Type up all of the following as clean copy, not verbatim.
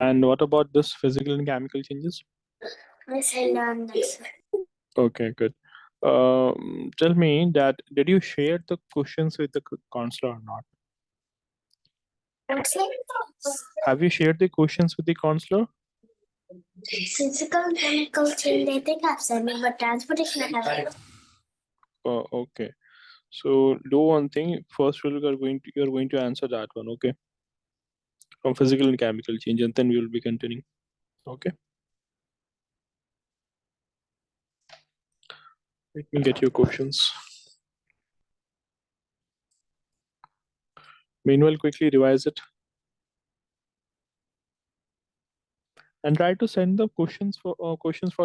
And what about this physical and chemical changes? Yes, I learned this. Okay, good. Tell me that did you share the questions with the counselor or not? Have you shared the questions with the counselor? Physical and chemical change, I think I've sent it, but transportation I haven't. Okay. So do one thing. First, you're going to answer that one. Okay. From physical and chemical change, and then we will be continuing. Okay. Let me get your questions. Meanwhile, quickly revise it and try to send the questions for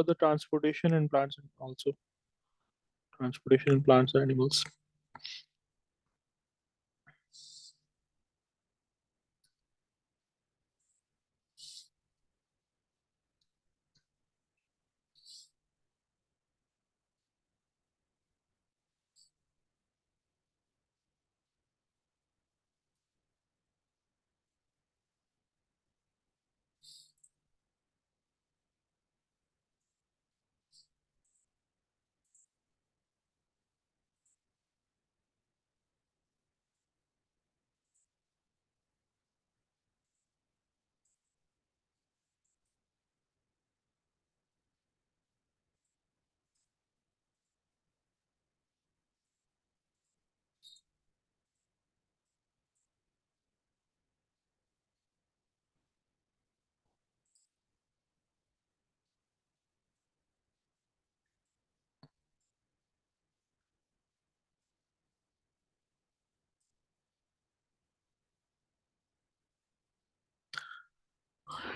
the transportation and plants and also transportation and plants and animals.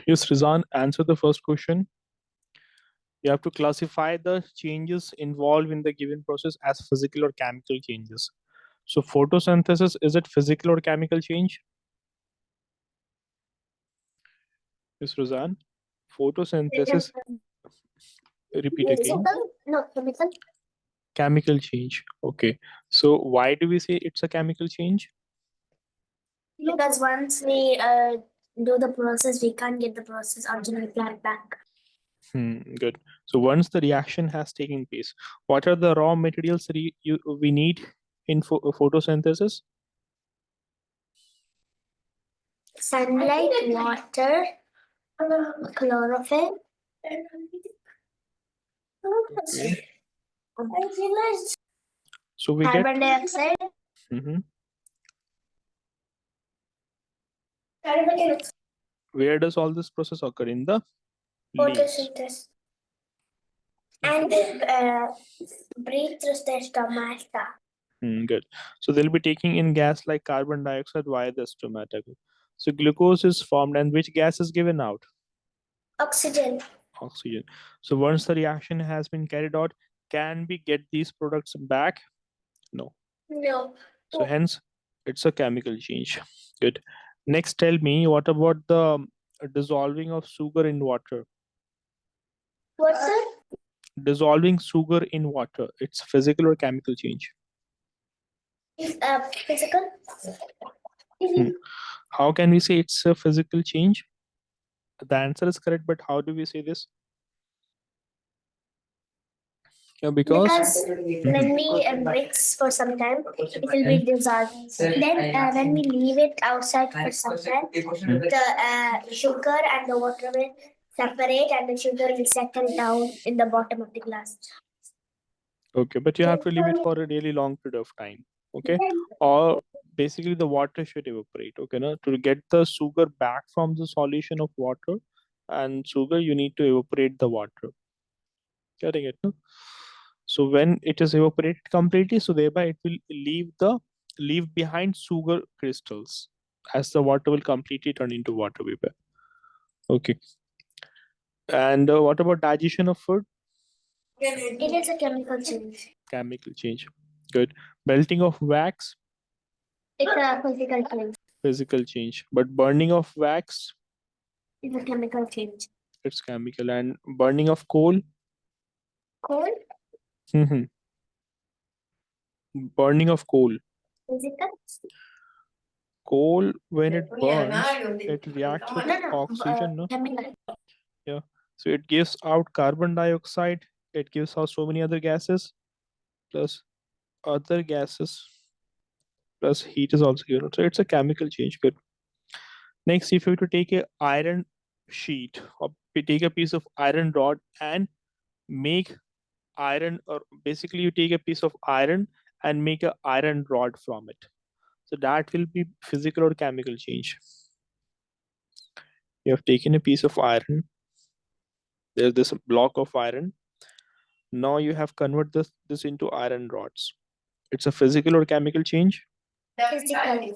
Yes, Rizan, answer the first question. You have to classify the changes involved in the given process as physical or chemical changes. So photosynthesis, is it physical or chemical change? Yes, Rizan. Photosynthesis, repeat again. No, chemical. Chemical change. Okay. So why do we say it's a chemical change? Because once we do the process, we can't get the process original plant back. Good. So once the reaction has taken place, what are the raw materials we need in photosynthesis? Sunlight, water, chlorophyll. Okay. So we get. Carbon dioxide. Mhm. Where does all this process occur? In the leaves. Photosynthesis. And breathe through the stomata. Good. So they'll be taking in gas like carbon dioxide via the stomata. So glucose is formed, and which gas is given out? Oxygen. Oxygen. So once the reaction has been carried out, can we get these products back? No. No. So hence, it's a chemical change. Good. Next, tell me, what about the dissolving of sugar in water? What's that? Dissolving sugar in water. It's physical or chemical change? Physical. How can we say it's a physical change? The answer is correct, but how do we say this? Yeah, Because when we mix for some time, it will be dissolved. Then when we leave it outside for some time, the sugar and the water will separate and the sugar will settle down in the bottom of the glass. Okay, but you have to leave it for a really long period of time. Okay, or basically the water should evaporate. Okay, no? To get the sugar back from the solution of water and sugar, you need to evaporate the water. Getting it? No? So when it is evaporated completely, so thereby it will leave behind sugar crystals, as the water will completely turn into water vapor. Okay. And what about digestion of food? It is a chemical change. Chemical change. Good. Melting of wax? It's a physical change. Physical change. But burning of wax? It's a chemical change. It's chemical. And burning of coal? Coal? Burning of coal. Physical? Coal, when it burns, it reacts with oxygen, no? Chemical. Yeah. So it gives out carbon dioxide, it gives out so many other gases, plus other gases, plus heat is also given. So it's a chemical change. Good. Next, if you were to take a iron sheet or take a piece of iron rod and make iron, or basically you take a piece of iron and make a iron rod from it. So that will be physical or chemical change. You have taken a piece of iron, there's this block of iron. Now you have converted this into iron rods. It's a physical or chemical change? Physical.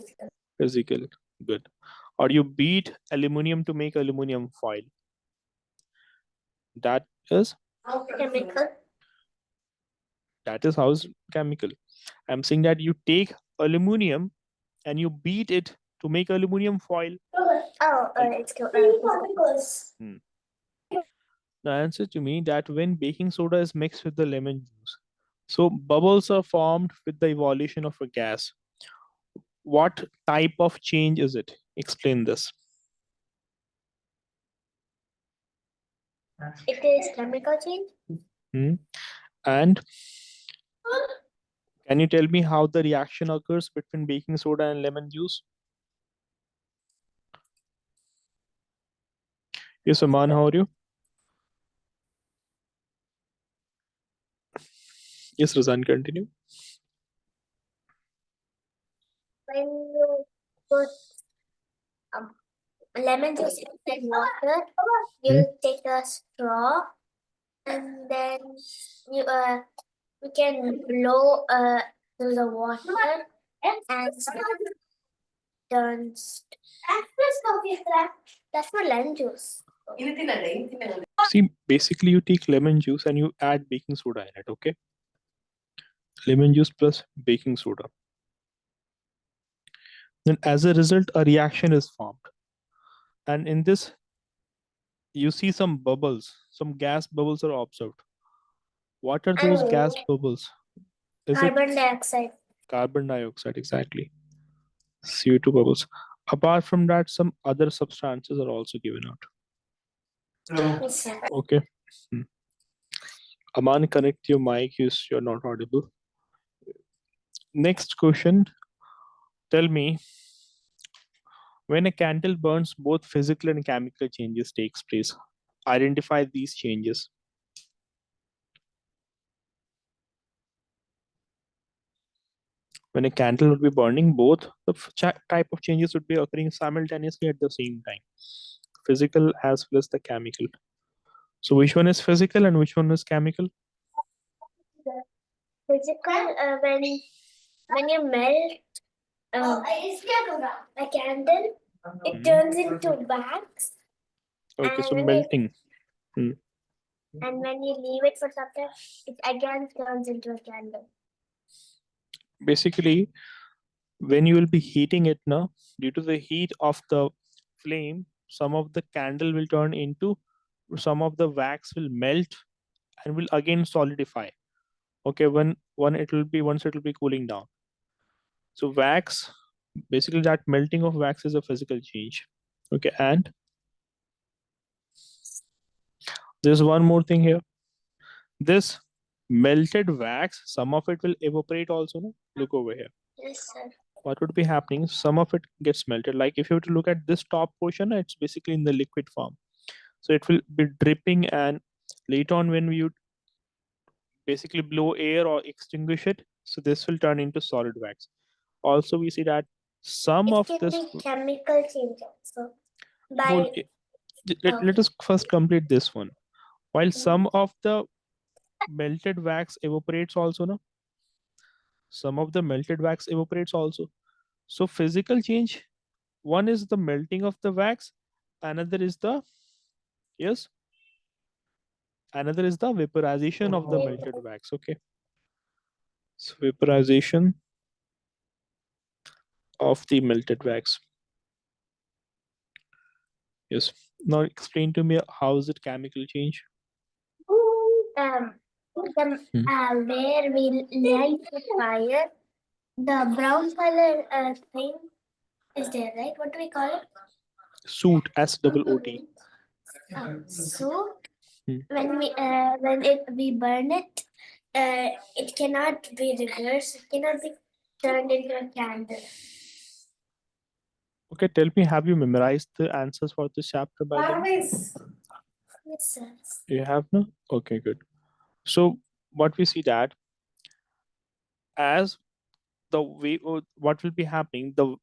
Physical. Good. Or you beat aluminum to make aluminum foil. That is Chemical. that is how it's chemical. I'm saying that you take aluminum and you beat it to make aluminum foil. It's physical. Hmm. The answer to me that when baking soda is mixed with the lemon juice, so bubbles are formed with the evolution of a gas. What type of change is it? Explain this. It is chemical change. Hmm. And can you tell me how the reaction occurs between baking soda and lemon juice? Yes, Aman, how are you? Yes, Razan, continue. When you put um, lemon juice in water, you take a straw and then you can blow through the water and turns. That's for lemon juice. See, basically you take lemon juice and you add baking soda in it, okay? Lemon juice plus baking soda. Then as a result, a reaction is formed. And in this, you see some bubbles, some gas bubbles are observed. What are those gas bubbles? Is it Carbon dioxide. carbon dioxide? Exactly. CO2 bubbles. Apart from that, some other substances are also given out. Yes, sir. Okay. Hmm. Aman, connect your mic. You're not audible. Next question. Tell me, when a candle burns, both physical and chemical changes takes place. Identify these changes. When a candle would be burning, both the type of changes would be occurring simultaneously at the same time, physical as well as the chemical. So which one is physical and which one is chemical? Physical, when you melt a candle, it turns into wax. Okay, so And melting. and when you leave it for some time, it again turns into a candle. Basically, when you will be heating it now, due to the heat of the flame, some of the candle will turn into, some of the wax will melt and will again solidify. Okay, when it will be, once it will be cooling down. So wax, basically that melting of wax is a physical change. Okay, and there's one more thing here. This melted wax, some of it will evaporate also. No? Look over here. Yes, sir. What would be happening? Some of it gets melted. Like if you were to look at this top portion, it's basically in the liquid form. So it will be dripping, and later on when we would basically blow air or extinguish it, so this will turn into solid wax. Also, we see that some It of can this be chemical change also. hold. By Let us first complete this one. While some of the melted wax evaporates also, no? Some of the melted wax evaporates also. So physical change, one is the melting of the wax, another is the, yes, another is the vaporization of the melted wax. Okay. So vaporization of the melted wax. Yes. Now explain to me, how is it chemical change? um, where we light the fire, the brown color thing is there, right? What do we call it? Soot, SOOT. So Hmm. when we burn it, it cannot be reversed. It cannot be turned into a candle. Okay, tell me, have you memorized the answers for this chapter by the way? Yes, sir. You have, no? Okay, good. So what we see that as the way, what will be happening, the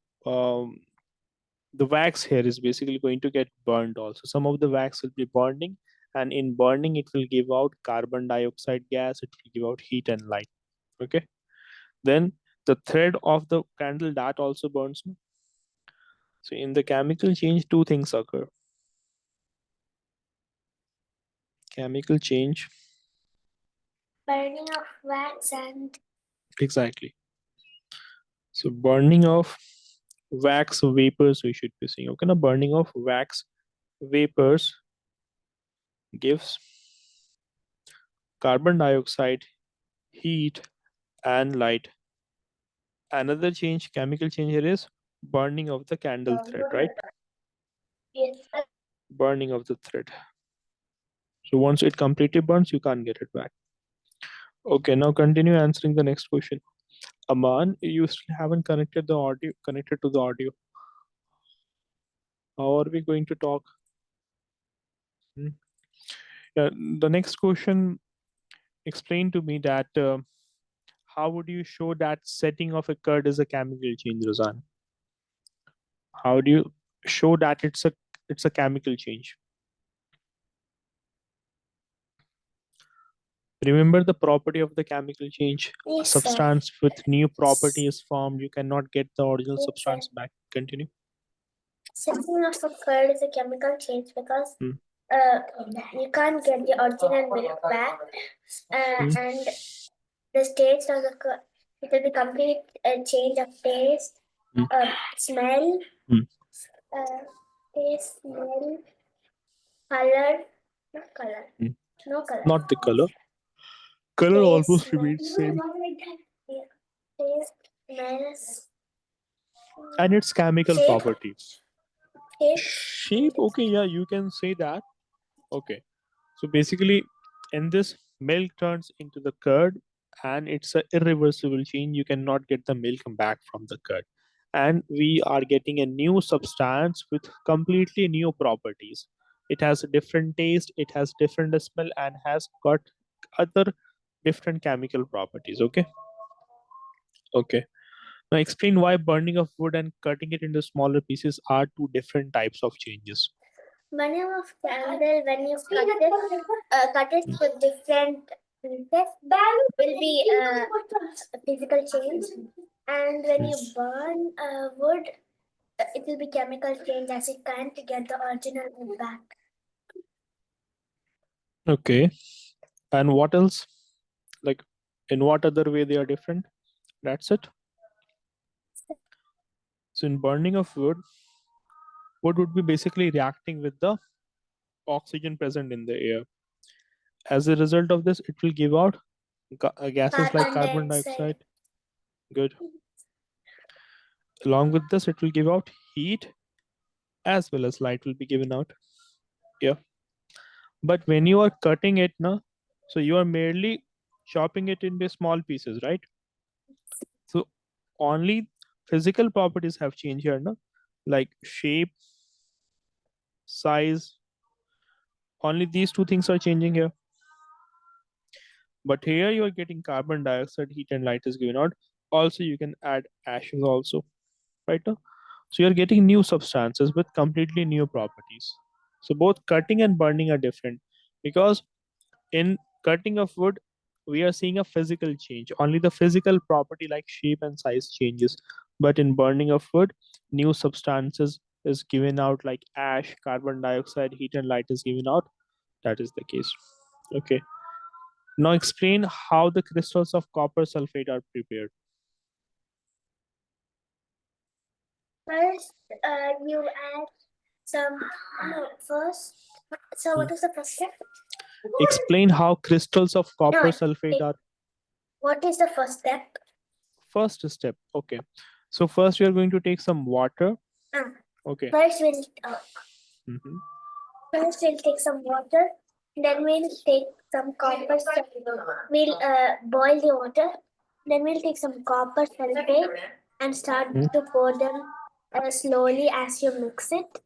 wax here is basically going to get burned also. Some of the wax will be burning, and in burning it will give out carbon dioxide gas, it will give out heat and light. Okay, then the thread of the candle that also burns. So in the chemical change, two things occur. Chemical change. Burning of wax and Exactly. So burning of wax vapors we should be seeing. Okay, now burning of wax vapors gives carbon dioxide, heat, and light. Another change, chemical change here is burning of the candle thread, right? yes, Burning of the thread. So once it completely burns, you can't get it back. Okay, now continue answering the next question. Aman, you still haven't connected to the audio. How are we going to talk? Hmm. Yeah, the next question, explain to me that how would you show that setting of a curd is a chemical change, Rozan? How do you show that it's a chemical change? Remember the property of the chemical change. A yes, sir. substance with new property is formed. You cannot get the original Yes, sir. substance back. Continue. Setting of a curd is a chemical change because Hmm. you can't get the original milk back, Hmm. and the taste of the curd, it will be complete change of taste, Hmm. smell, Hmm. uh, taste, smell, color, not color, Hmm. no color, Not the color. Color taste, almost smell, remains same. yeah, taste, smell, And its chemical shape, property. shape. Shape, okay, yeah, you can say that. Okay. So basically, in this, milk turns into the curd, and it's an irreversible change. You cannot get the milk back from the curd. And we are getting a new substance with completely new properties. It has a different taste, it has different smell, and has got other different chemical properties. Okay. Okay. Now explain why burning of wood and cutting it into smaller pieces are two different types of changes. Burning of candle, when you cut it with different pieces, will be a physical change. And when you burn wood, it will be chemical change as you can't get the original wood back. Okay. And what else? Like, in what other way they are different? That's it. So in burning of wood would be basically reacting with the oxygen present in the air. As a result of this, it will give out gases like Carbon carbon dioxide. dioxide. Good. Along with this, it will give out heat as well as light will be given out. Yeah. But when you are cutting it now, so you are merely chopping it into small pieces, right? So only physical properties have changed here, no? Like shape, size. Only these two things are changing here. But here you are getting carbon dioxide, heat and light is given out. Also, you can add ashes also, right now. So you're getting new substances with completely new properties. So both cutting and burning are different because in cutting of wood, we are seeing a physical change. Only the physical property like shape and size changes. But in burning of wood, new substances is given out like ash, carbon dioxide, heat and light is given out. That is the case. Okay. Now explain how the crystals of copper sulfate are prepared. First, you add some. No, first. So, what is the first step? Explain how crystals of No, copper sulfate are what is the first step? first step. Okay. So first we are going to take some water. Okay. First we'll Mhm. first we'll take some water. Then we'll take some copper. We'll boil the water. Then we'll take some copper sulfate and start to pour them slowly as you mix it.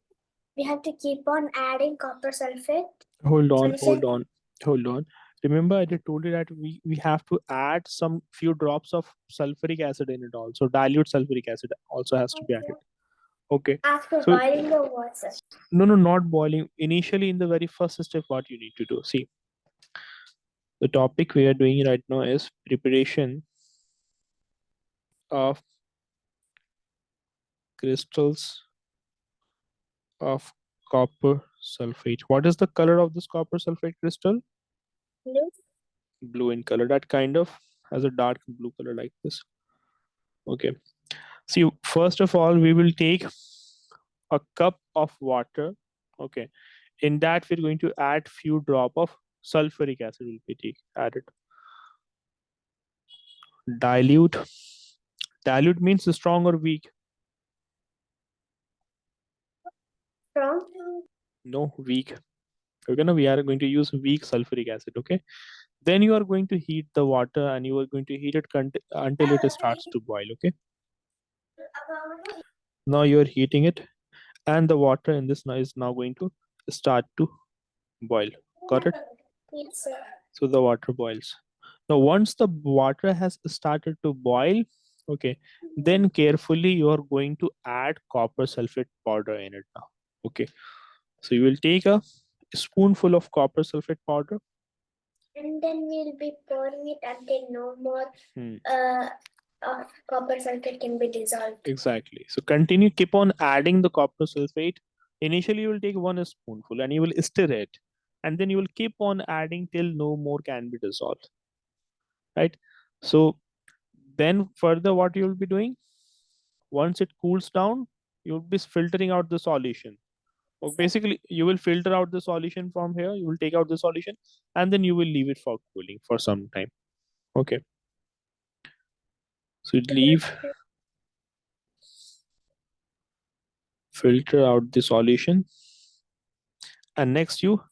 We have to keep on adding copper sulfate. Hold on, Solution. hold on, hold on. Remember, I just told you that we have to add some few drops of sulfuric acid in it also. Dilute sulfuric acid also has to be added. Okay. After So boiling the water. no, no, not boiling. Initially, in the very first step, what you need to do. See, the topic we are doing right now is preparation of crystals of copper sulfate. What is the color of this copper sulfate crystal? Blue. Blue in color. That kind of has a dark blue color like this. Okay. See, first of all, we will take a cup of water. Okay. In that, we're going to add few drop of sulfuric acid will be added. Dilute. Dilute means strong or weak? Strong. No, weak. Okay, now we are going to use weak sulfuric acid. Okay. Then you are going to heat the water and you are going to heat it until it starts to boil. Okay. Now you are heating it and the water in this now is now going to start to boil. Got it? Yes, sir. So the water boils. Now once the water has started to boil, okay, then carefully you are going to add copper sulfate powder in it now. Okay. So you will take a spoonful of copper sulfate powder. And then we'll be pouring it until no more of copper sulfate can be dissolved. Exactly. So continue, keep on adding the copper sulfate. Initially, you will take one spoonful and you will stir it. And then you will keep on adding till no more can be dissolved. Right? So then further what you will be doing? Once it cools down, you will be filtering out the solution. So basically, you will filter out the solution from here. You will take out the solution and then you will leave it for cooling for some time. Okay. So you leave, filter out the solution, and next you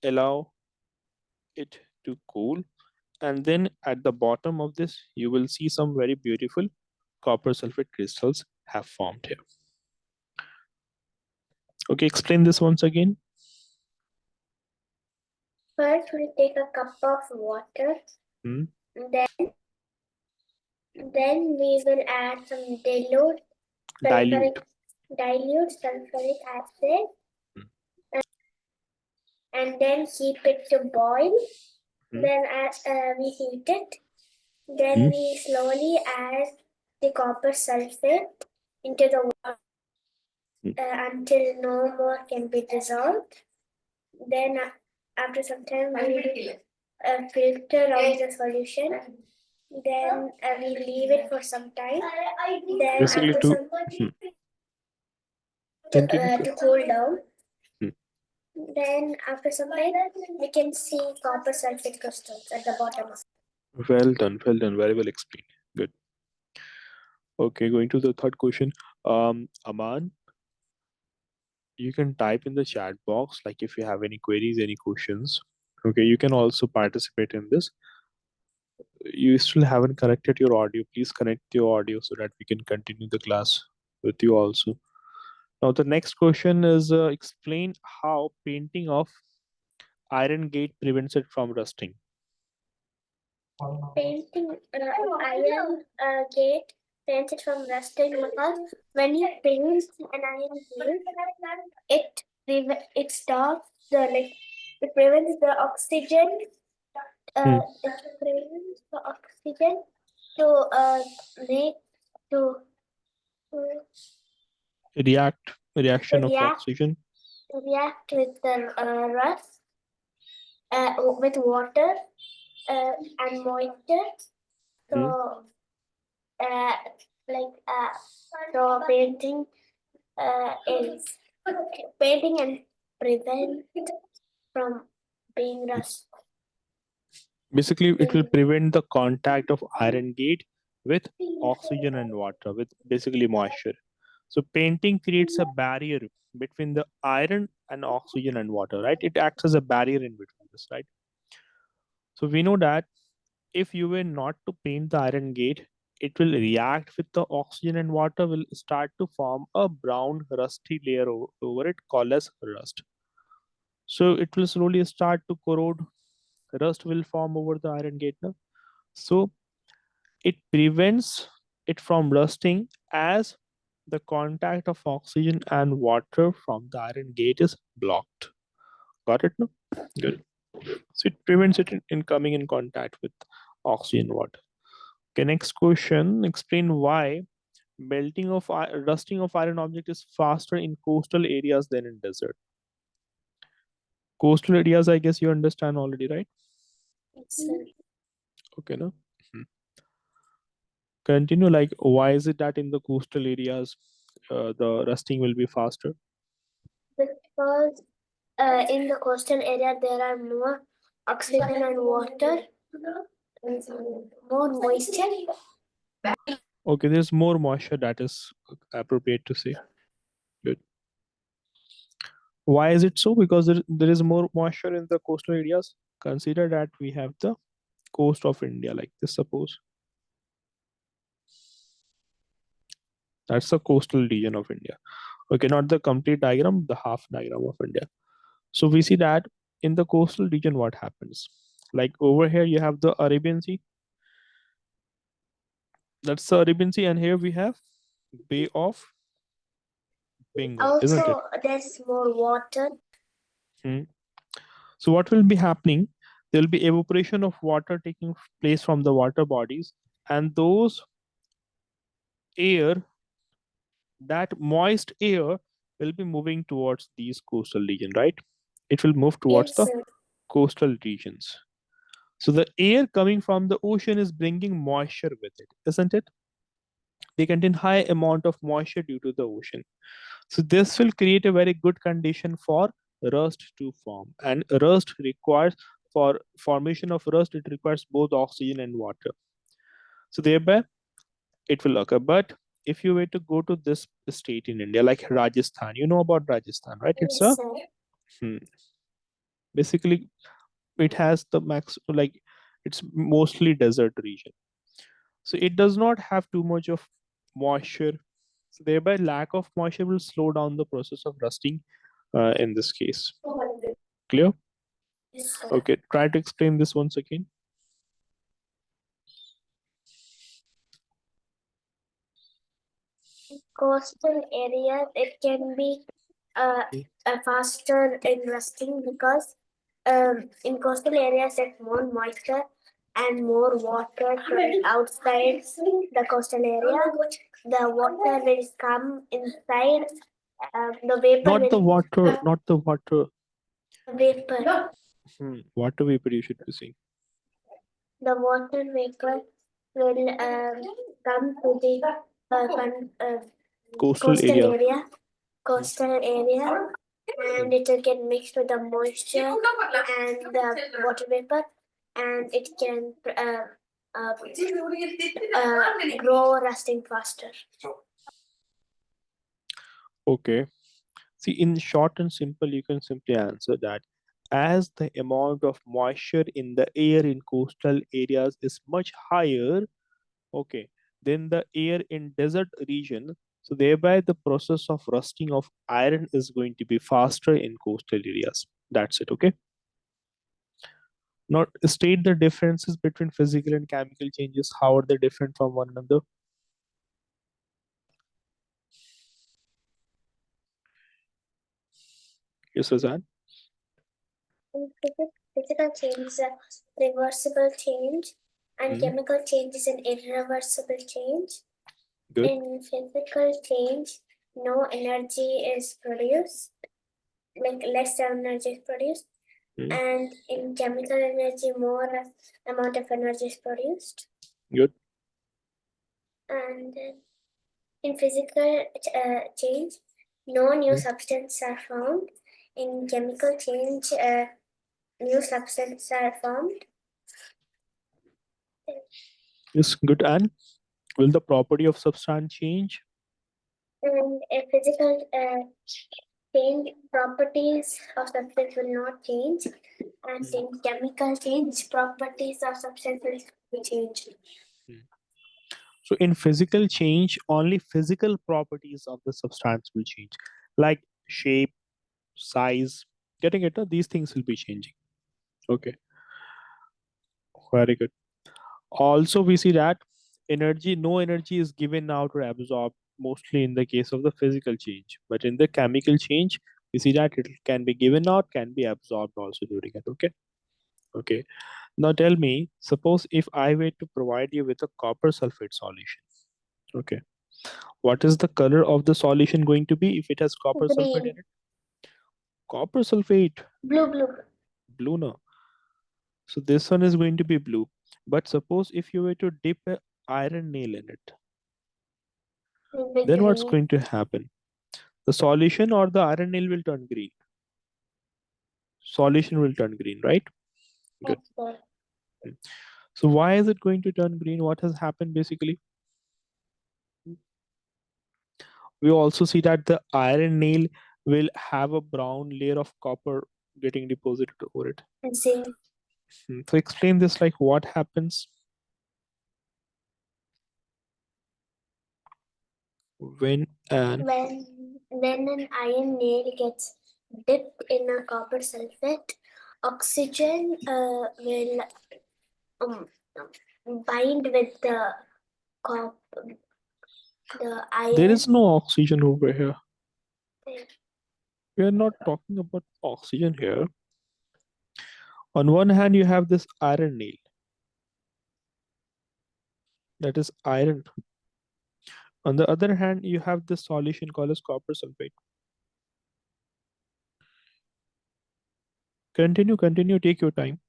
allow it to cool, and then at the bottom of this you will see some very beautiful copper sulfate crystals have formed here. Okay, explain this once again. First, we'll take a cup of water. Then we will add some dilute sulfuric acid. And then keep it to boil. Then we heat it. Then we slowly add the copper sulfate into the water until no more can be dissolved. Then after some time we will filter out the solution. Then we leave it for some time. Then Basically after to to cool down. Then after some time we can see copper sulfate crystals at the bottom. Well done, well done, very well explained. Good. Okay, going to the third question. Aman, you can type in the chat box like if you have any queries, any questions. Okay, you can also participate in this. You still haven't connected your audio. Please connect your audio so that we can continue the class with you also. Now the next question is explain how painting of iron gate prevents it from rusting. Painting iron gate prevents it from rusting because when you paint an iron gate, it stops it prevents the oxygen. It prevents the oxygen to make to Reaction of react oxygen. react with the rust with water and moisture. So like so is painting and prevent from being rust. Basically, it will prevent the contact of iron gate with oxygen and water, with basically moisture. So painting creates a barrier between the iron and oxygen and water, right? It acts as a barrier in between this, right? So we know that if you were not to paint the iron gate, it will react with the oxygen and water will start to form a brown rusty layer over it called as rust. So it will slowly start to corrode. Rust will form over the iron gate now. So it prevents it from rusting as the contact of oxygen and water from the iron gate is blocked. Got it now? Good. So it prevents it in coming in contact with oxygen and water. Okay, next question. Explain why rusting of iron object is faster in coastal areas than in desert. Coastal areas, I guess you understand already, right? Yes, sir. Okay, no. Mhm. Continue. Like, why is it that in the coastal areas, the rusting will be faster? Because in the coastal area there are more oxygen and water, and more moisture. Okay, there's more moisture. That is appropriate to say. Good. Why is it so? Because there is more moisture in the coastal areas. Consider that we have the coast of India, like this. Suppose that's the coastal region of India. Okay, not the complete diagram, the half diagram of India. So we see that in the coastal region, what happens? Like over here, you have the Arabian Sea. That's the Arabian Sea, and here we have Bay of Bengal, isn't it? Also, there's more water. Hmm. So what will be happening? There will be evaporation of water taking place from the water bodies, and those air, that moist air, will be moving towards these coastal region, right? It will move towards Yes, the sir. coastal regions. So the air coming from the ocean is bringing moisture with it, isn't it? They contain high amount of moisture due to the ocean. So this will create a very good condition for rust to form. And rust requires, for formation of rust, it requires both oxygen and water. So thereby it will occur. But if you were to go to this state in India, like Rajasthan, you know about Rajasthan, right? It's Yes, a sir. hmm, basically it has the max, like it's mostly desert region. So it does not have too much of moisture. So thereby lack of moisture will slow down the process of rusting in this case. Clear? Yes, sir. Okay, try to explain this once again. Coastal area, it can be uh, faster in rusting because in coastal areas there's more moisture and more water from outside the coastal area. The water will come inside. The vapor Not the will water, not the water. vapor. Water vapor you should be saying. The water vapor will come to the Coastal coastal area. area, coastal area, and it will get mixed with the moisture and the water vapor, and it can grow rusting faster. Okay. See, in short and simple, you can simply answer that as the amount of moisture in the air in coastal areas is much higher, okay, than the air in desert region, so thereby the process of rusting of iron is going to be faster in coastal areas. That's it, okay? Now state the differences between physical and chemical changes. How are they different from one another? Yes, Suzanne. Physical change is a reversible change, and Hmm. chemical change is an irreversible change. Good. In physical change, no energy is produced, like less energy is produced, Hmm. and in chemical energy, more amount of energy is produced. Good. And in physical change, no new Hmm. substances are found. In chemical change, new substances are formed. Yes, good. And Will the property of substance change? And a physical change, properties of substance will not change, and in chemical change, properties of substance will be changed. Hmm. So in physical change, only physical properties of the substance will change, like shape, size. Getting it? These things will be changing. Okay, very good. Also, we see that no energy is given out or absorbed, mostly in the case of the physical change. But in the chemical change, we see that it can be given out, can be absorbed also during it. Okay. Okay. Now tell me, suppose if I were to provide you with a copper sulfate solution. Okay. What is the color of the solution going to be if it has copper sulfate in Green, it? Copper sulfate, blue, blue no. So this one is going to be blue. But suppose if you were to dip a iron nail in it, will be then what's green. going to happen? The solution or the iron nail will turn green. Solution will turn green, right? Good. That's the So why is it going to turn green? What has happened basically? We also see that the iron nail will have a brown layer of copper getting deposited over it. zinc. So explain this, like what happens when an When an iron nail gets dipped in a copper sulfate, oxygen will um, bind with cop the there iron. is no oxygen over here. We are not talking about oxygen here. On one hand, you have this iron nail, that is iron. On the other hand, you have this solution called as copper sulfate. Continue, take your time.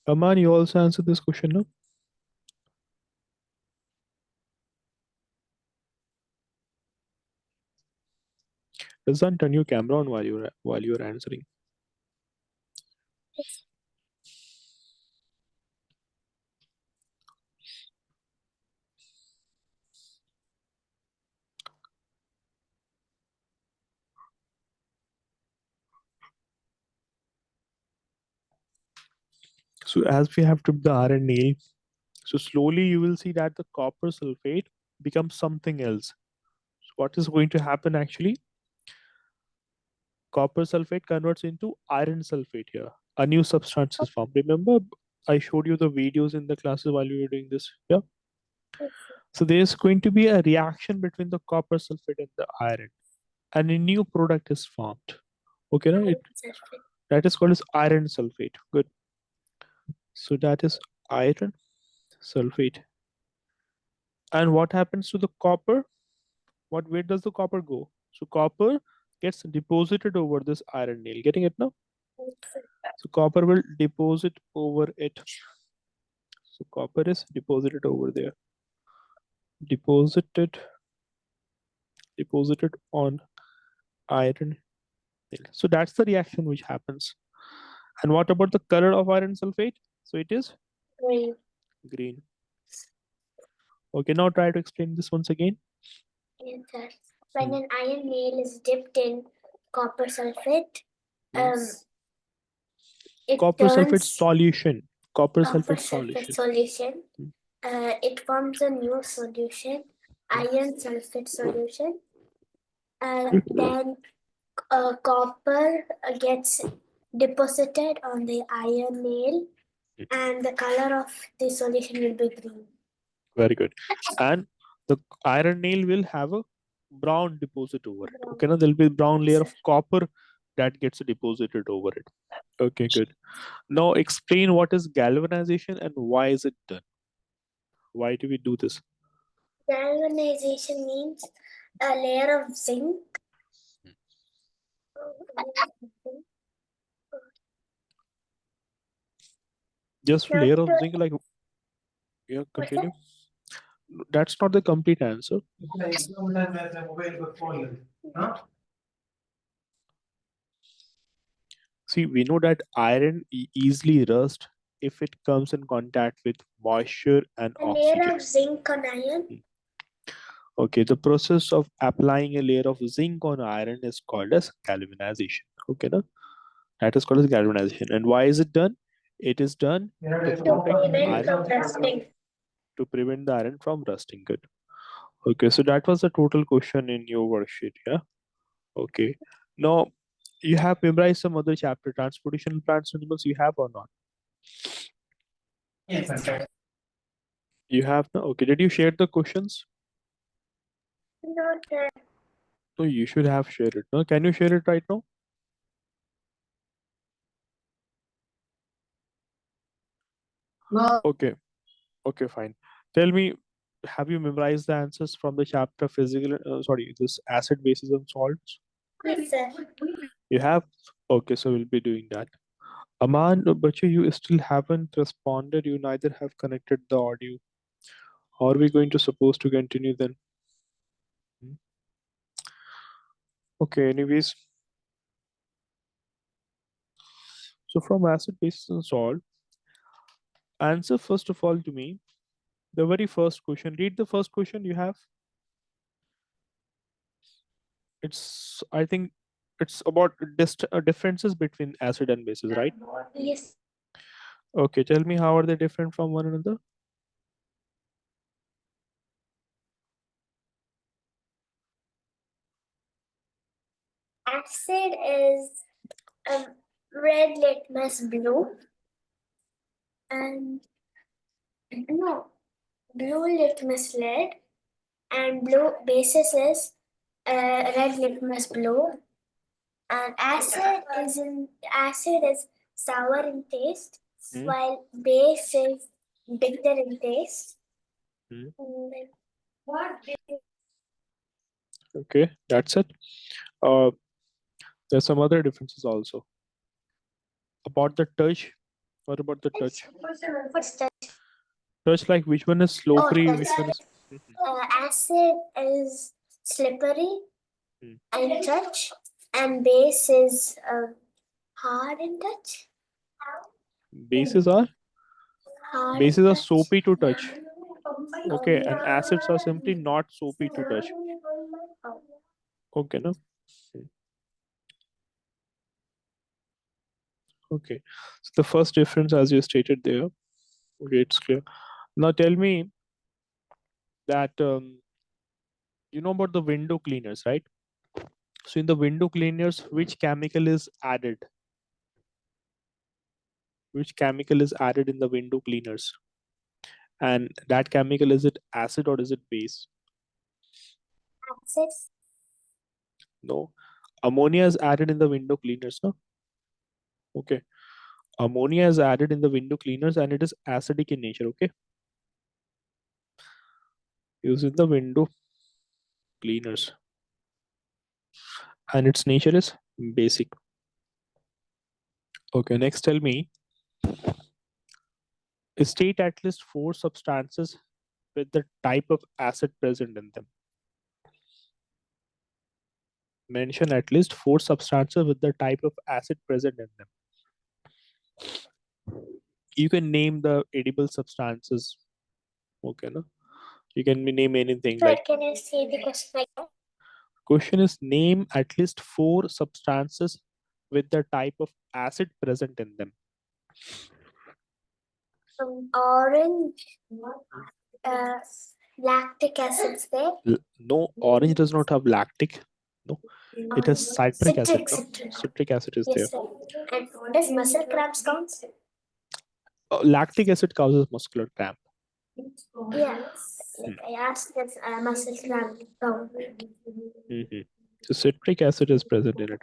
Aman, you also answer this question, no? Doesn't turn your camera on while you're answering. So as we have tipped the iron nail, so slowly you will see that the copper sulfate becomes something else. So what is going to happen actually? Copper sulfate converts into iron sulfate here. A new substance is formed. Remember, I showed you the videos in the classes while we were doing this. Yeah. So there's going to be a reaction between the copper sulfate and the iron, and a new product is formed. Okay, no? That is called as iron sulfate. Good. So that is iron sulfate. And what happens to the copper? Where does the copper go? So copper gets deposited over this iron nail. Getting it now? So copper will deposit over it. So copper is deposited over there. Deposited, deposited on iron nail. So that's the reaction which happens. And what about the color of iron sulfate? So it is Green. green. Okay, now try to explain this once again. Yes, sir. When an iron nail is dipped in copper sulfate, um, it Copper sulfate turns solution. Copper copper sulfate sulfate solution. solution. Hmm. It forms a new solution, iron sulfate solution. Then copper gets deposited on the iron nail, and the color of the solution will be green. Very good. And the iron nail will have a brown deposit over it. Okay, now there'll be a brown layer of copper that gets deposited over it. Okay, good. Now explain what is galvanization and why is it done? Why do we do this? Galvanization means a layer of zinc. Just Not layer of to, zinc, like yeah, what's that? continue. That's not the complete answer. See, we know that iron easily rust if it comes in contact with moisture and A layer oxygen. of zinc on iron. Okay, the process of applying a layer of zinc on iron is called as galvanization. Okay, no? That is called as galvanization. And why is it done? It is done to To protect prevent iron, from rusting. to prevent the iron from rusting. Good. Okay, so that was the total question in your worksheet. Yeah. Okay. Now you have memorized some other chapter, transportation plants animals. You have or not? You have no. Okay. Did you share the questions? Not that. No, you should have shared it. No, can you share it right now? No. Okay. Okay, fine. Tell me, have you memorized the answers from the chapter physical? Sorry, this acid, bases, and salts. Yes, sir. You have. Okay, so we'll be doing that. Aman, but you still haven't responded. You neither have connected the audio. How are we going to supposed to continue then? Hmm. Okay, anyways. So from acid, bases, and salt, answer first of all to me the very first question. Read the first question you have. It's, I think, it's about differences between acid and bases, right? Yes. Okay, tell me how are they different from one another? Acid is red litmus blue, and no, blue litmus red, and blue basis is red litmus blue, and acid is sour in taste, Hmm? while base is bitter in taste. Hmm. And then what? Okay, that's it. Uh, there's some other differences also. About the touch. What about the touch? What's that? Touch, like which one is Oh, slippery, which one touch. is. Mhm. Acid is slippery Hmm. in touch, and base is hard in touch. Bases are Hard in bases are touch. soapy to touch. Okay, and acids are simply not soapy to touch. Oh. Okay, no. Hmm. Okay, so the first difference, as you stated there, okay, it's clear. Now tell me that you know about the window cleaners, right? So in the window cleaners, which chemical is added? Which chemical is added in the window cleaners? And that chemical, is it acid or is it base? Acid. No. Ammonia is added in the window cleaners, no? Okay. Ammonia is added in the window cleaners and it is acidic in nature, okay? Used in the window cleaners. And its nature is basic. Okay, next tell me, state at least 4 substances with the type of acid present in them. Mention at least 4 substances with the type of acid present in them. You can name the edible substances. Okay, no? You can name anything Sir, like. can you see the question again? Question is name at least 4 substances with the type of acid present in them. Orange, uh, lactic acid's there. No, orange does not have lactic. No, it has citric acid. Citric, No, citric. citric acid is there. Yes, sir. And does muscle cramps count? Lactic acid causes muscular cramp. Yeah. Hmm. Like I asked if muscle cramp count. Mhm. So citric acid is present in it.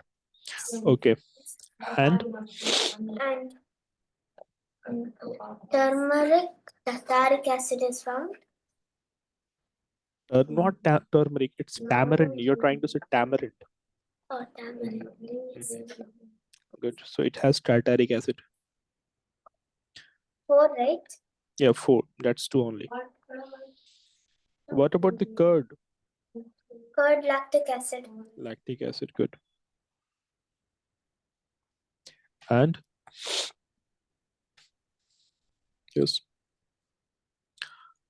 Okay, and And turmeric, tartaric acid is found. not turmeric. It's tamarind. You're trying to say tamarind. Oh, tamarind. Yes. Mhm. Good. So it has tartaric acid. 4, right? Yeah, 4. That's 2 only. What about the curd? Curd, lactic acid. Lactic acid. Good. And Yes.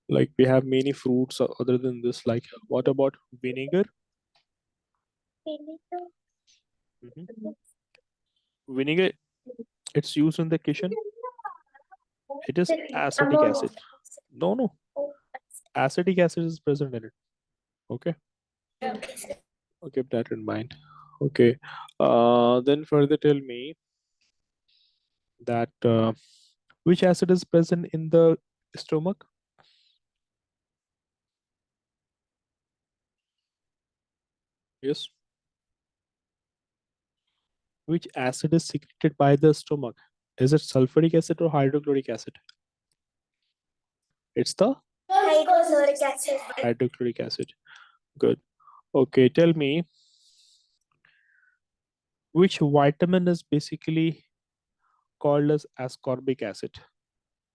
Like we have many fruits other than this. Like what about vinegar? Mhm. Vinegar, it's used in the kitchen. It is acetic Ammonia. acid. No, no. Acetic acid is present in it. Okay. Okay, sir. Keep that in mind. Okay. Then further tell me that which acid is present in the stomach? Yes. Which acid is secreted by the stomach? Is it sulfuric acid or hydrochloric acid? It's the Hydrochloric acid. hydrochloric acid. Good. Okay, tell me which vitamin is basically called as ascorbic acid?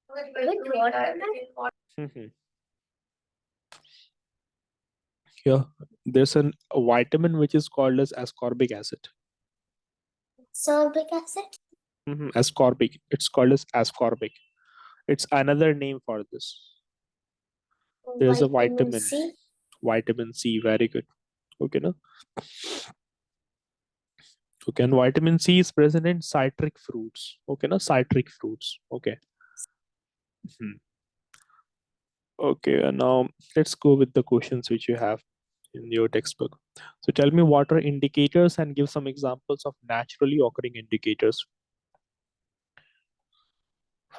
With water. Mhm. Yeah, there's a vitamin which is called as ascorbic acid. Sorbic acid. Ascorbic. It's called as ascorbic. It's another name for this. There's a Vitamin vitamin, C. vitamin C. Very good. Okay, no? Okay, and vitamin C is present in citric fruits. Okay, no? Citric fruits. Okay. Mhm. Okay, and now let's go with the questions which you have in your textbook. So tell me what are indicators and give some examples of naturally occurring indicators.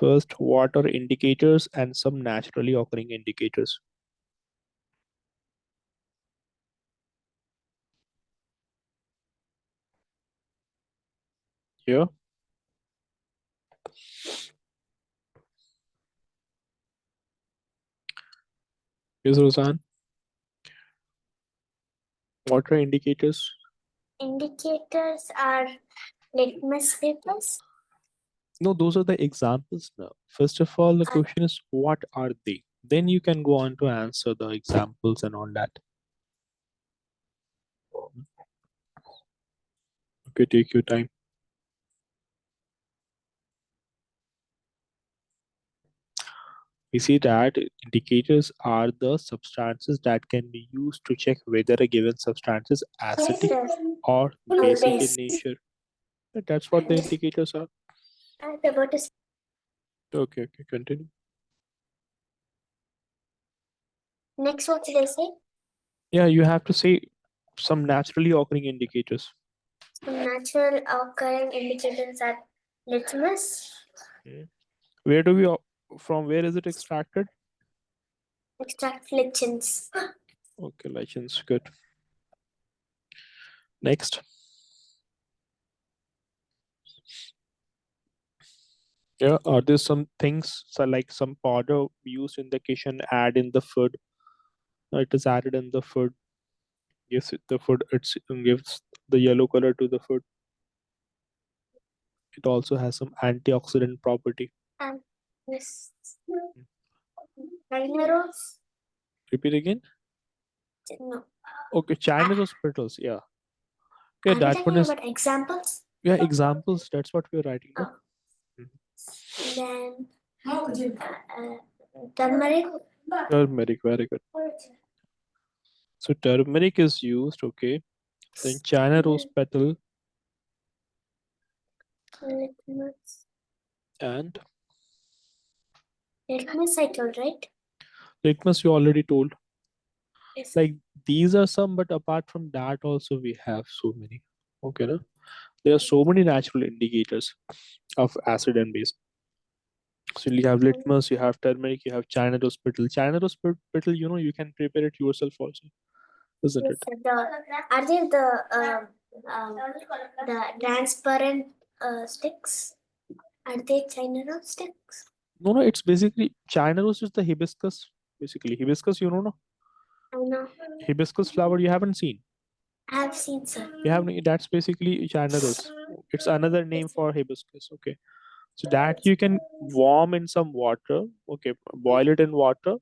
First, what are indicators and some naturally occurring indicators? Here, yes, Roseanne. What are indicators? Indicators are litmus papers. No, those are the examples now. First of all, the question is what are they? Then you can go on to answer the examples and all that. Okay, take your time. We see that indicators are the substances that can be used to check whether a given substance is acidic or basic in nature. That's what the indicators are. About to Okay, continue. next, what did I say? Yeah, you have to say some naturally occurring indicators. Some natural occurring indicators are litmus, Hmm. Where do we, from where is it extracted? extract lichens. Okay, lichens, good. Next. Yeah, are there some things so like some powder used in the kitchen add in the food? It is added in the food. Yes, the food it gives the yellow color to the food. It also has some antioxidant property. And this rose. Repeat again. No. Okay, China hospitals. Yeah, yeah, Are we that one talking is about examples? yeah examples. That's what we're writing. No? Oh. Mhm. Then turmeric. Turmeric, very good. So turmeric is used. Okay, then China rose petal Litmus. and Litmus, I told, right? litmus. You already told. Yes. Like these are some, but apart from that, also we have so many. Okay, no? There are so many natural indicators of acid and base. So you have litmus, you have turmeric, you have China rose petal. China rose petal, you can prepare it yourself also, isn't Yes, it? sir. Are there the transparent sticks? Are they China rose sticks? No, it's basically China rose is the hibiscus. Basically, hibiscus, no? I know. Hibiscus flower you haven't seen. I have seen, sir. You have that's basically China rose. It's another name for hibiscus. Okay. So that you can warm in some water. Okay, boil it in water.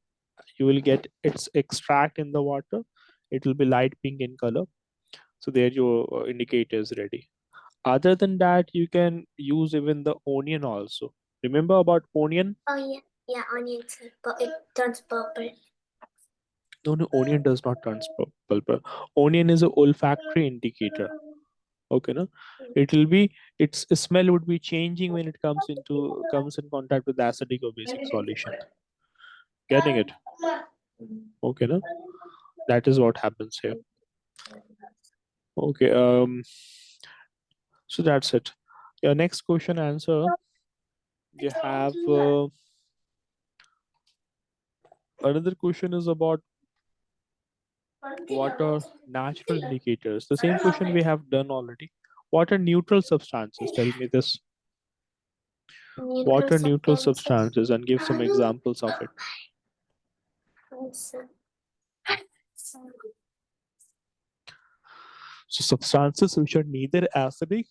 You will get its extract in the water. It will be light pink in color. So there your indicator is ready. Other than that, you can use even the onion also. Remember about onion? Oh, yeah. Yeah, onions. It turns purple. No, onion does not turn purple. Onion is a olfactory indicator. Okay, no, it will be its smell would be changing when it comes in contact with acidic or basic solution. Getting it? Okay, no, that is what happens here. Okay, so that's it. Your next question answer. You have another question is about what are natural indicators. The same question we have done already. What are neutral substances? Tell me this. What Neutral are neutral substances. substances and give some examples of it. Also, So substances which are neither acidic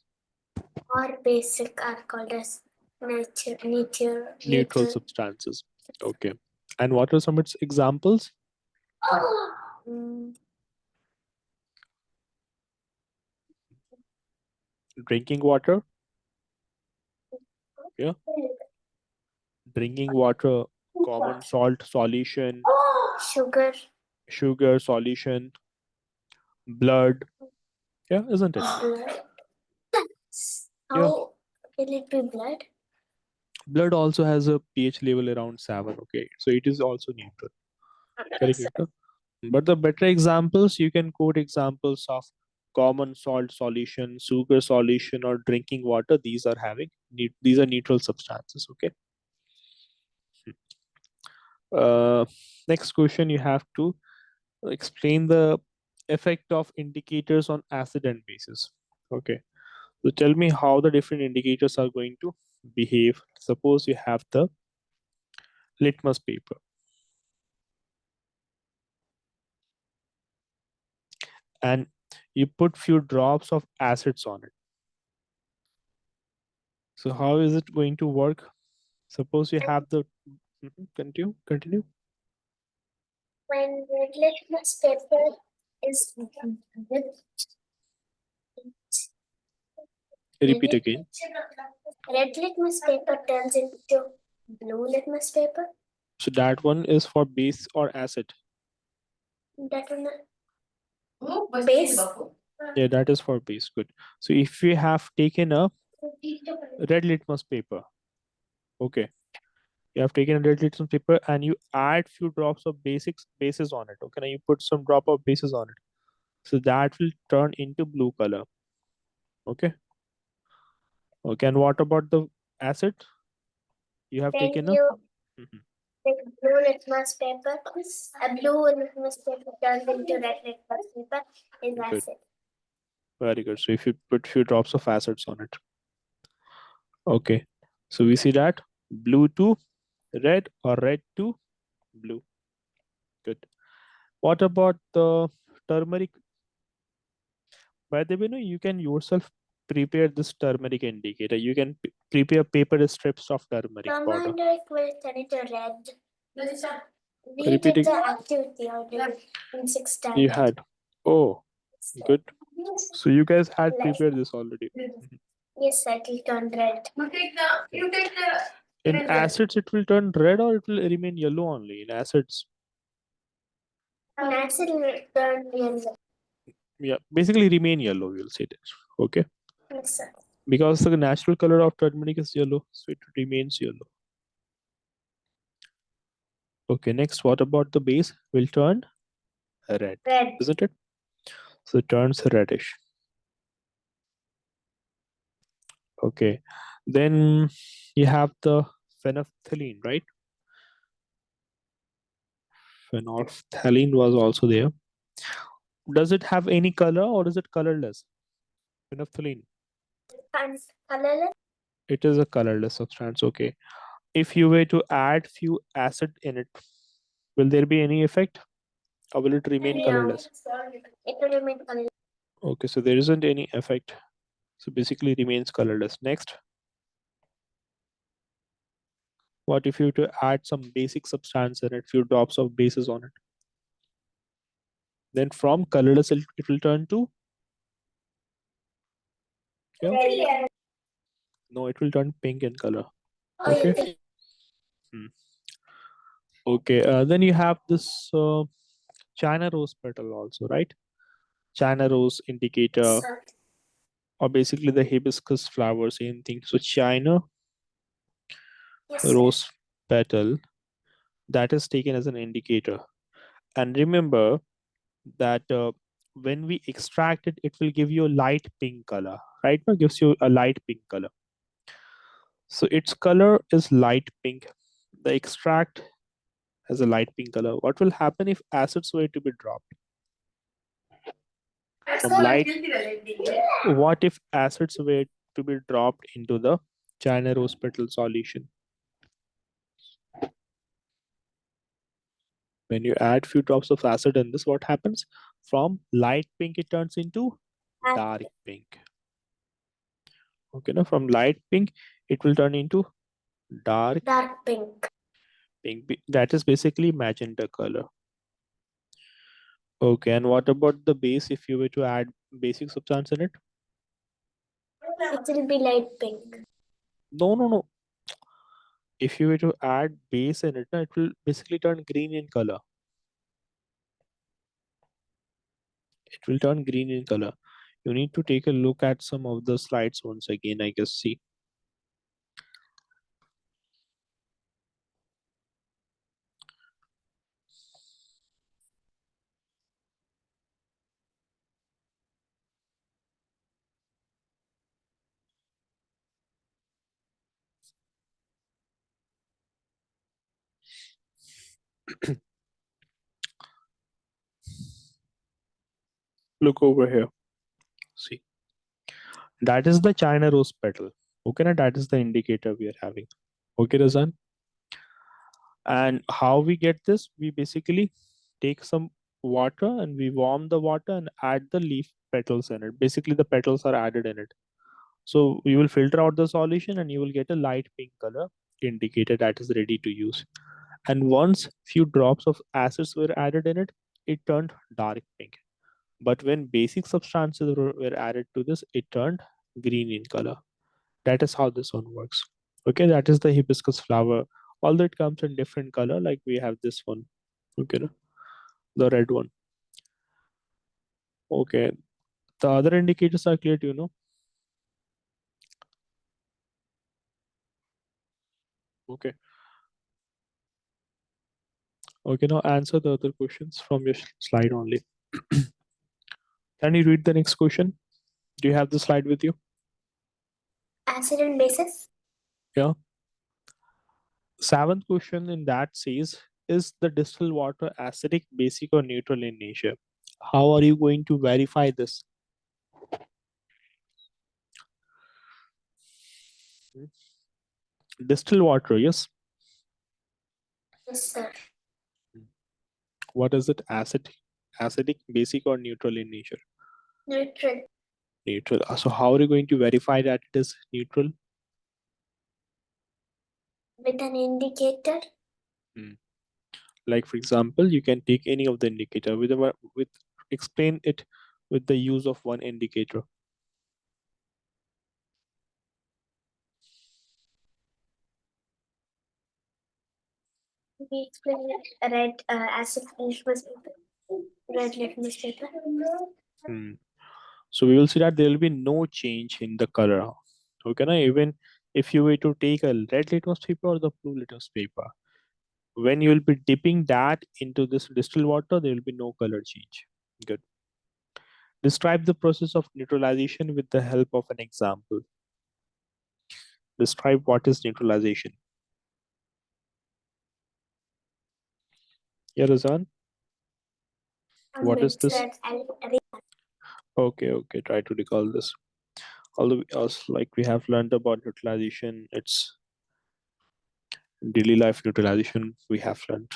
or basic are called as neutral neutral. substances. Okay. And what are some of its examples? Mm, Drinking water. Yeah. Drinking water, common salt solution, Sugar. sugar solution, blood. Yeah, isn't it? Blood. Yeah. How will it be blood? Blood also has a pH level around 7. Okay. So it is also neutral. Correct. But the better examples, you can quote examples of common salt solution, sugar solution, or drinking water. These are these are neutral substances. Okay. Uh, Next question, you have to explain the effect of indicators on acid and bases. Okay. So tell me how the different indicators are going to behave. Suppose you have the litmus paper and you put few drops of acids on it. So how is it going to work? Suppose you have the continue. When red litmus paper is dipped, Repeat again. red litmus paper turns into blue litmus paper. So that one is for base or acid. That one base. Yeah, that is for base. Good. So if we have taken a red litmus paper, okay, you have taken a red litmus paper and you add few drops of bases on it. Okay, now you put some drop of bases on it. So that will turn into blue color. Okay. Okay. And what about the acid? You have Then taken a you Mhm. take blue litmus paper. A blue litmus paper turns into red litmus paper is Good. acid. Very good. So if you put few drops of acids on it. Okay. So we see that blue to red or red to blue. Good. What about the turmeric? By the way, no, you can yourself prepare this turmeric indicator. You can prepare paper strips of turmeric powder. Turmeric will turn into red. We did Repeating, the activity already in sixth you standard. had. Oh, good. So you guys had Like, prepared this already. Mhm. yes, it will turn red. In acids, it will turn red or it will remain yellow only. In acids, In acid will turn yellow. yeah, basically remain yellow. We'll say that. Okay, Yes, sir. because the natural color of turmeric is yellow, so it remains yellow. Okay, next, what about the base? Will turn red, Red. isn't it? So it turns reddish. Okay, then you have the phenolphthalein, right? Phenolphthalein was also there. Does it have any color or is it colorless? Phenolphthalein. And colorless. It is a colorless substance. Okay. If you were to add few acid in it, will there be any effect or will it remain No. colorless? It will remain colorless. Okay, so there isn't any effect. So basically remains colorless. Next, what if you were to add some basic substance in it, few drops of bases on it? Then from colorless, it will turn to, yeah, Red. no, it will turn pink in color. Oh, Okay. you think Hmm. Okay, then you have this China rose petal also, right? China rose indicator, Sir. or basically the hibiscus flower, same thing. So China Yes, sir. rose petal, that is taken as an indicator. And remember that when we extract it, it will give you a light pink color, right? It gives you a light pink color. So its color is light pink. The extract has a light pink color. What will happen if acids were to be dropped from light? What if acids were to be dropped into the China rose petal solution? When you add few drops of acid in this, what happens? From light pink, it turns into And dark pink. Okay, now from light pink, it will turn into dark dark pink. pink. That is basically magenta color. Okay, and what about the base if you were to add basic substance in it? It will be light pink. No, no, no. If you were to add base in it, it will basically turn green in color. It will turn green in color. You need to take a look at some of the slides once again, I guess. See. Look over here. See. That is the China rose petal. Okay, now that is the indicator we are having. Okay, Razan. And how we get this? We basically take some water and we warm the water and add the leaf petals in it. Basically, the petals are added in it. So you will filter out the solution and you will get a light pink color indicator that is ready to use. And once few drops of acids were added in it, it turned dark pink. But when basic substances were added to this, it turned green in color. That is how this one works. Okay, that is the hibiscus flower. Although it comes in different color, like we have this one. Okay, no? The red one. Okay, the other indicators are clear to you know. Okay, okay. Now answer the other questions from your slide only. Can you read the next question? Do you have the slide with you? Acid and bases. Yeah. Seventh question in that says, is the distilled water acidic, basic, or neutral in nature? How are you going to verify this? Distilled water, yes. Yes, sir. What is it? Acidic, basic, or neutral in nature? Neutral. Neutral. So how are you going to verify that it is neutral? With an indicator. Hmm. Like for example, you can take any of the indicator with explain it with the use of one indicator. We explain it. Red acid litmus paper. Red litmus paper. Hmm. So we will see that there will be no change in the color. Okay, now even if you were to take a red litmus paper or the blue litmus paper, when you will be dipping that into this distilled water, there will be no color change. Good. Describe the process of neutralization with the help of an example. Describe what is neutralization. Yeah, Razan, what is this? Okay, okay, try to recall this. Although us like we have learned about neutralization, it's daily life neutralization we have learned.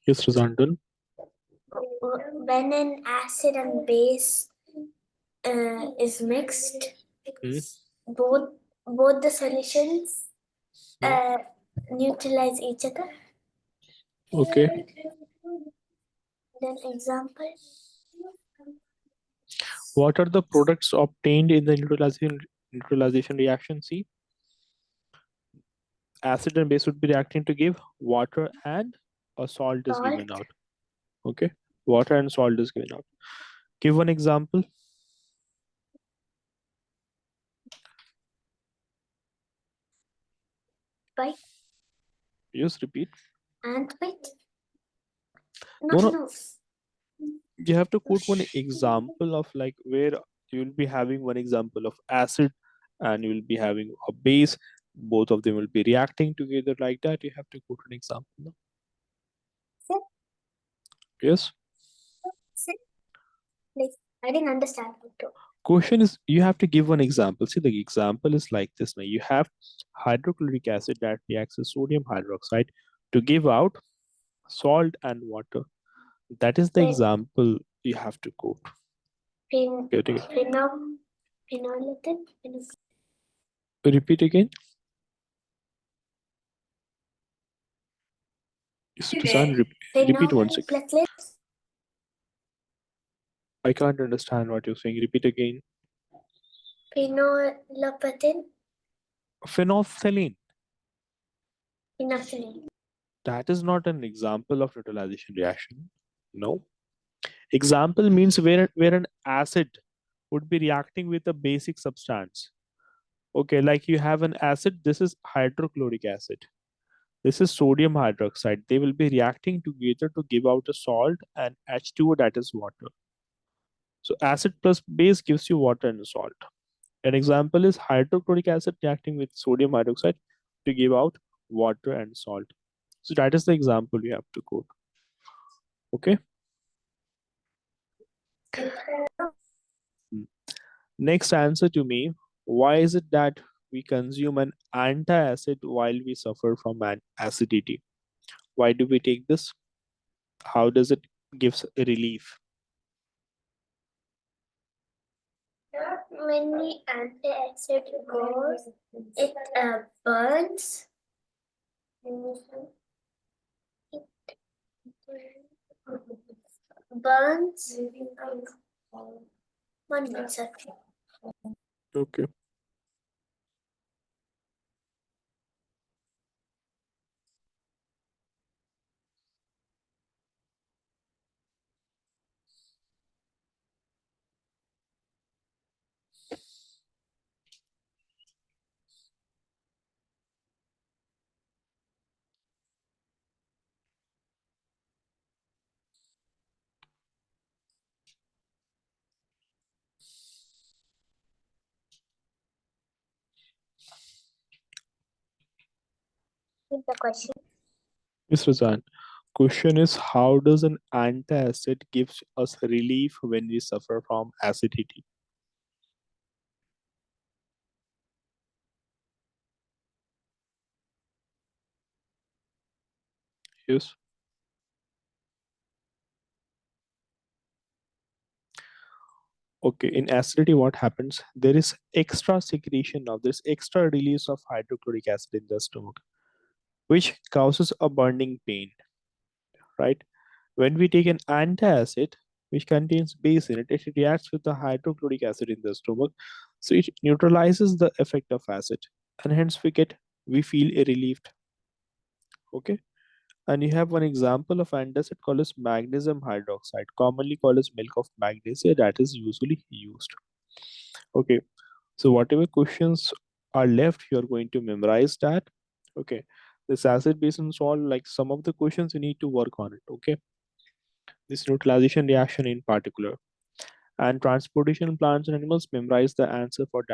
Yes, Razandal. When an acid and base is mixed, Hmm. both both the solutions Hmm. uh, neutralize each other. Okay. Then example, What are the products obtained in the neutralization reaction? See, acid and base would be reacting to give water and a salt is given salt, out. Okay. Water and salt is given out. Give one example. white, Just repeat. and white. No, No, no. no. You have to quote one example of like where you will be having one example of acid and you will be having a base. Both of them will be reacting together like that. You have to quote an example. No? See, Yes. see, like I didn't understand it too. Question is you have to give one example. See, the example is like this. Now you have hydrochloric acid that reacts with sodium hydroxide to give out salt and water. That is the Phen, example you have to quote. phen, Getting it? phenolethrin, Repeat again. Susan, repeat once again. phenolethrin, I can't understand what you're saying. Repeat again. phenolphthalein, Phenolphthalein. phenolphthalein. That is not an example of neutralization reaction. No. Example means where an acid would be reacting with a basic substance. Okay, like you have an acid, this is hydrochloric acid. This is sodium hydroxide. They will be reacting together to give out a salt and H2O, that is water. So acid plus base gives you water and salt. An example is hydrochloric acid reacting with sodium hydroxide to give out water and salt. So that is the example you have to quote. Okay. Hmm. Next answer to me. Why is it that we consume an antacid while we suffer from an acidity? Why do we take this? How does it gives relief? When the anti-acid goes, it burns. It burns. One minute, sir. Okay. Here's the question. Yes, Razan. Question is how does an antacid gives us relief when we suffer from acidity? Yes. Okay. In acidity, what happens? There is extra secretion of this extra release of hydrochloric acid in the stomach, which causes a burning pain, right? When we take an antacid, which contains base in it, it reacts with the hydrochloric acid in the stomach, so it neutralizes the effect of acid, and hence we feel relieved. Okay, and you have one example of antacid called as magnesium hydroxide, commonly called as milk of magnesia, that is usually used. Okay, so whatever questions are left, you are going to memorize that. Okay, this acid base and salt, like some of the questions you need to work on it. Okay, this neutralization reaction in particular, and transportation plants and animals, memorize the answer for that.